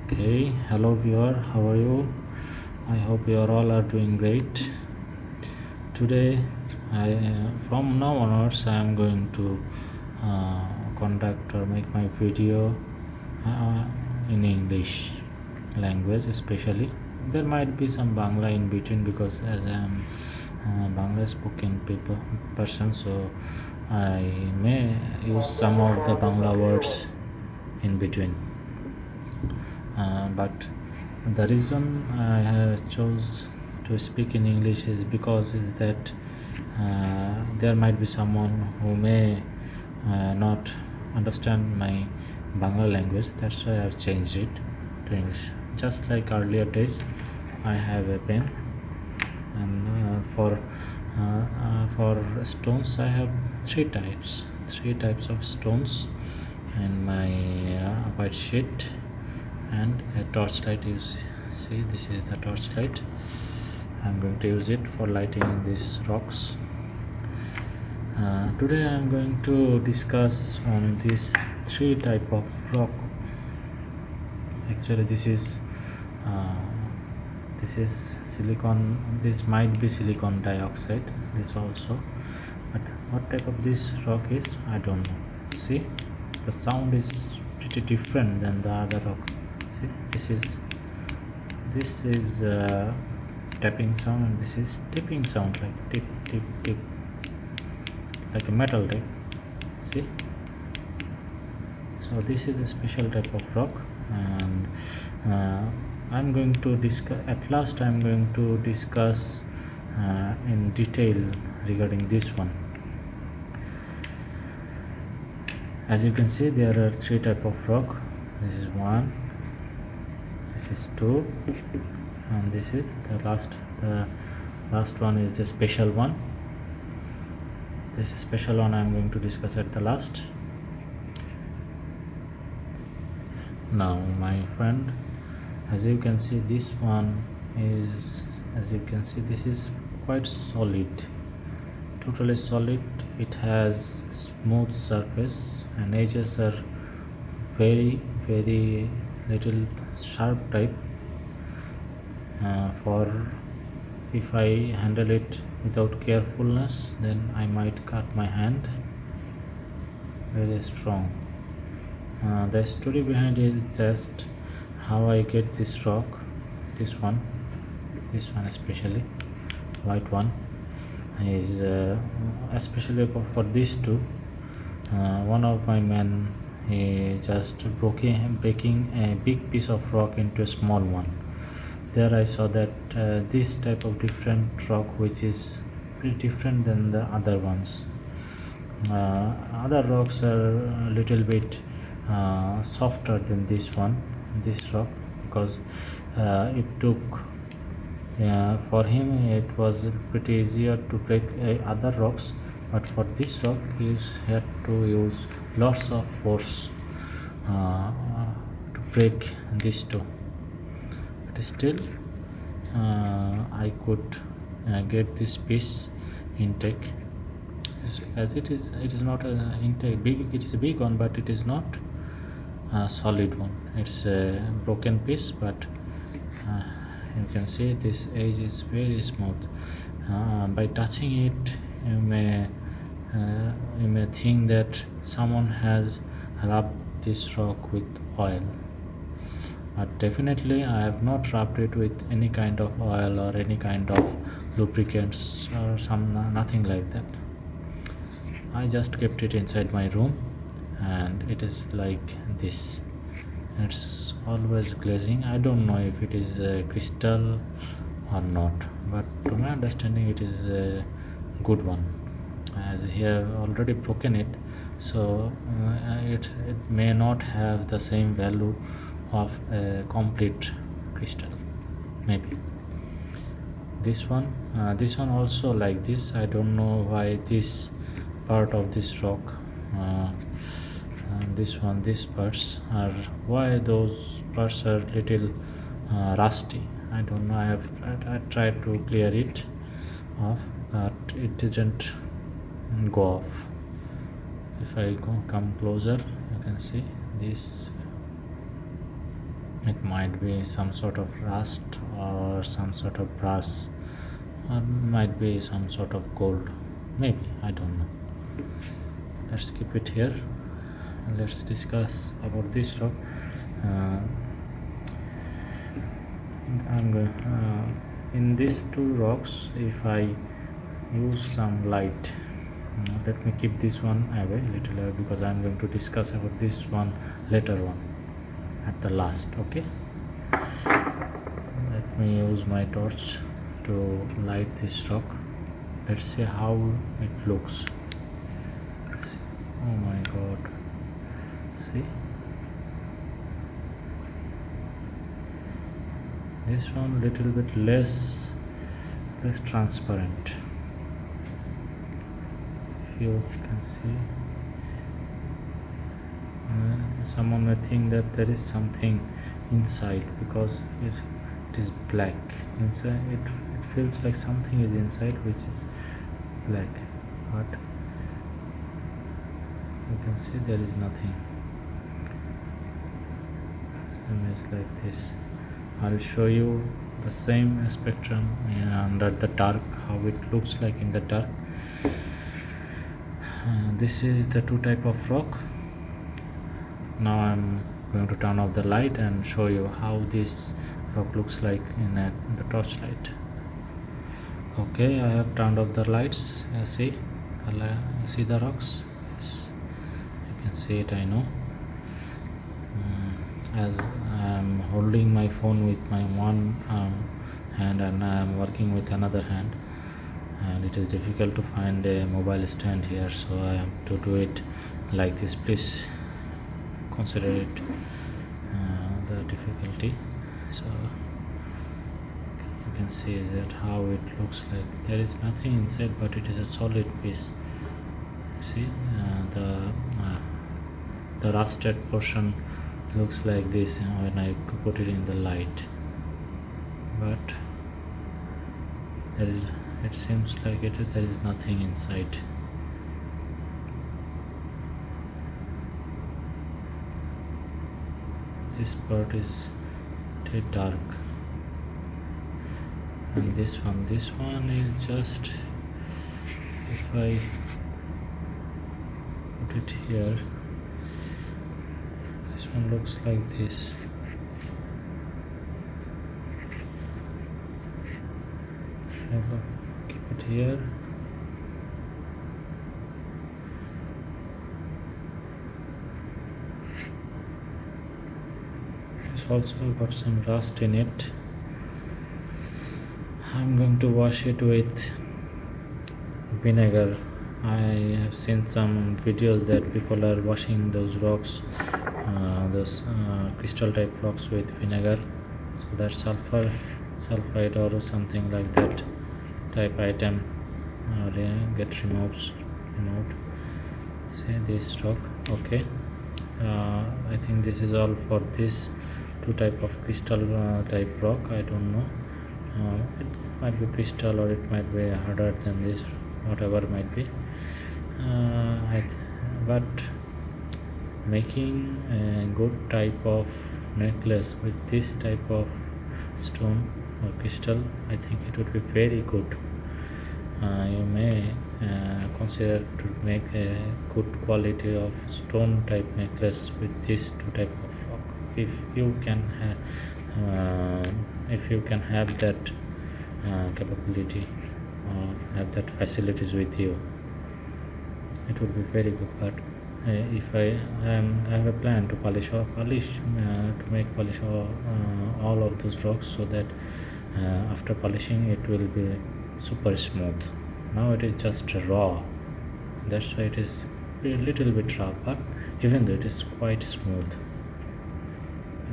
Okay, hello viewer, how are you? I hope you are all are doing great. Today, from now onwards, I am going to conduct or make my video uh, in English language, especially. There might be some Bangla in between because as I am Bangla spoken person, so I may use some of the Bangla words in between. But the reason I have chose to speak in English is because that there might be someone who may not understand my Bangla language. That's why I've changed it to English. Just like earlier days, I have a pen, and for stones, I have three types of stones in my white sheet, and a torchlight. You see, this is the torchlight. I'm going to use it for lighting these rocks. Today I'm going to discuss on these three type of rock. Actually, this is silicon. This might be silicon dioxide. This also, but what type of this rock is, I don't know. See, the sound is pretty different than the other rock. See, this is tapping sound, and this is tipping sound, like tip tip tip, like a metal, right? See, so this is a special type of rock, and I'm going to discuss at last. I'm going to discuss in detail regarding this one. As you can see, there are three type of rock. This is one, this is two, and this is the last one is the special one. This special one I'm going to discuss at the last. Now, my friend, as you can see, this one is, as you can see, this is quite solid, totally solid. It has smooth surface, and edges are very little sharp type. For if I handle it without carefulness, then I might cut my hand. Very strong. The story behind it is just how I get this rock, this one especially, white one is especially for these two. One of my men, he just breaking a big piece of rock into a small one. There I saw that this type of different rock, which is pretty different than the other ones. Other rocks are a little bit softer than this rock, because it took for him it was pretty easier to break other rocks, but for this rock he had to use lots of force to break these two. But still I could get this piece intake. As it is not a intake big, it is a big one, but it is not a solid one. It's a broken piece, but you can see this edge is very smooth. By touching it, you may think that someone has rubbed this rock with oil, but definitely I have not rubbed it with any kind of oil or any kind of lubricants or nothing like that. I just kept it inside my room, and it is like this. It's always glazing. I don't know if it is crystal or not, but to my understanding it is a good one, as he have already broken it, so it may not have the same value of a complete crystal. Maybe this one also like this. I don't know why this part of this rock, these parts are, why those parts are little rusty. I don't know. I tried to clear it off, but it didn't go off. If I come closer, you can see this It might be some sort of rust or some sort of brass, or might be some sort of gold, maybe, I don't know. Let's keep it here. Let's discuss about this rock. I'm going in these two rocks, if I use some light, let me keep this one away, little away, because I'm going to discuss about this one later on at the last. Okay, let me use my torch to light this rock. Let's see how it looks. Oh my god, see, this one little bit less transparent, if you can see. Someone may think that there is something inside because it is black inside. It feels like something is inside which is black, but you can see there is nothing. Same is like this. I'll show you the same spectrum under the dark, how it looks like in the dark. This is the two type of rock. Now I'm going to turn off the light and show you how this rock looks like in the torchlight. Okay, I have turned off the lights. See the rocks? Yes, you can see it, I know. As I'm holding my phone with my one hand and I'm working with another hand, and it is difficult to find a mobile stand here, so I have to do it like this. Please consider it the difficulty. So you can see that how it looks like. There is nothing inside, but it is a solid piece. See, the rusted portion looks like this when I put it in the light, but it seems like there is nothing inside. This part is too dark, and this one is just, if I put it here, this one looks like this. If I keep it here, it's also got some rust in it. I'm going to wash it with vinegar. I have seen some videos that people are washing those rocks, those crystal type rocks, with vinegar, so that sulfide or something like that type item get removed. See this rock. Okay, I think this is all for this two type of crystal type rock. I don't know, it might be crystal or it might be harder than this, whatever it might be. But making a good type of necklace with this type of stone or crystal, I think it would be very good. You may consider to make a good quality of stone type necklace with this two type of rock. If you can have that capability or have that facilities with you, it would be very good. But if I have a plan to polish all of those rocks, so that after polishing it will be super smooth. Now it is just raw, that's why it is a little bit rough, but even though it is quite smooth.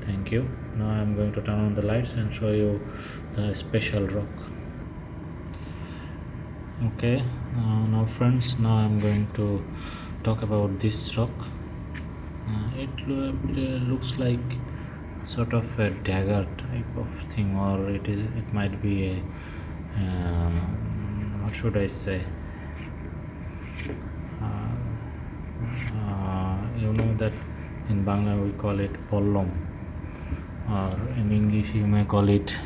Thank you. Now I'm going to turn on the lights and show you the special rock. Okay, now friends, now I'm going to talk about this rock. It looks like sort of a dagger type of thing, or it might be a what should I say, you know that in Bangla we call it pollom or in English you may call it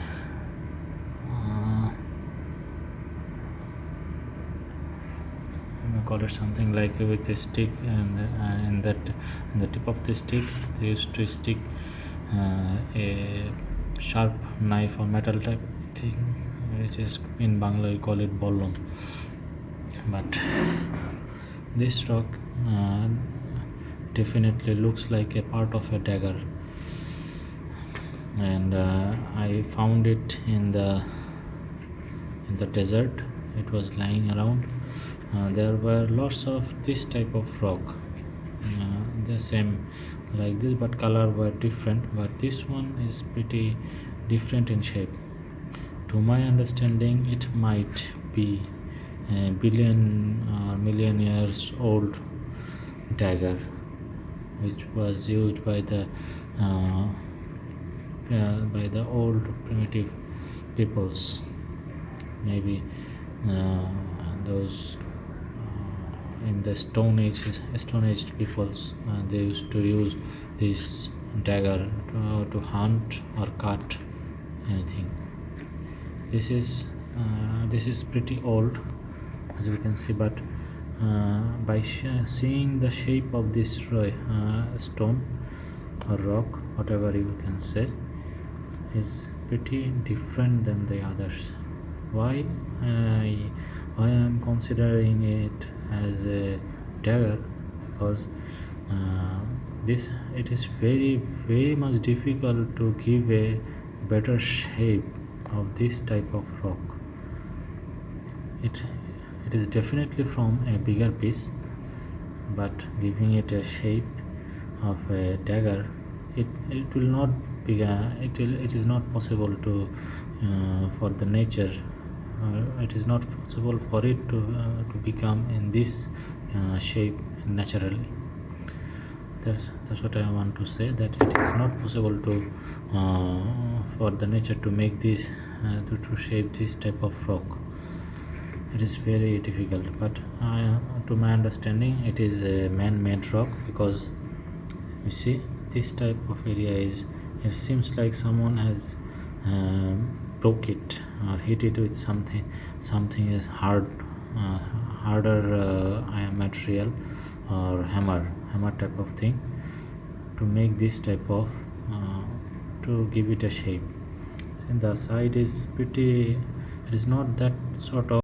something like with a stick, and in the tip of the stick they used to stick a sharp knife or metal type thing, which is in Bangla we call it bolom. But this rock definitely looks like a part of a dagger, and I found it in the desert. It was lying around. There were lots of this type of rock, the same like this, but color were different. But this one is pretty different in shape. To my understanding, it might be a billion or million years old dagger, which was used by the old primitive peoples. Maybe those in the Stone Age peoples, they used to use this dagger to hunt or cut anything. This is pretty old, as we can see, but by seeing the shape of this stone or rock, whatever you can say, is pretty different than the others. Why I am considering it as a dagger? Because it is very much difficult to give a better shape of this type of rock. It is definitely from a bigger piece, but giving it a shape of a dagger, it will not be it is not possible to for the nature. It is not possible for it to become in this shape naturally. That's what I want to say, that it is not possible to for the nature to make this to shape this type of rock. It is very difficult, but to my understanding it is a man-made rock, because you see this type of area it seems like someone has broke it or hit it with something is harder iron material or hammer type of thing, to make this type of to give it a shape. So the side is pretty, it is not that sort of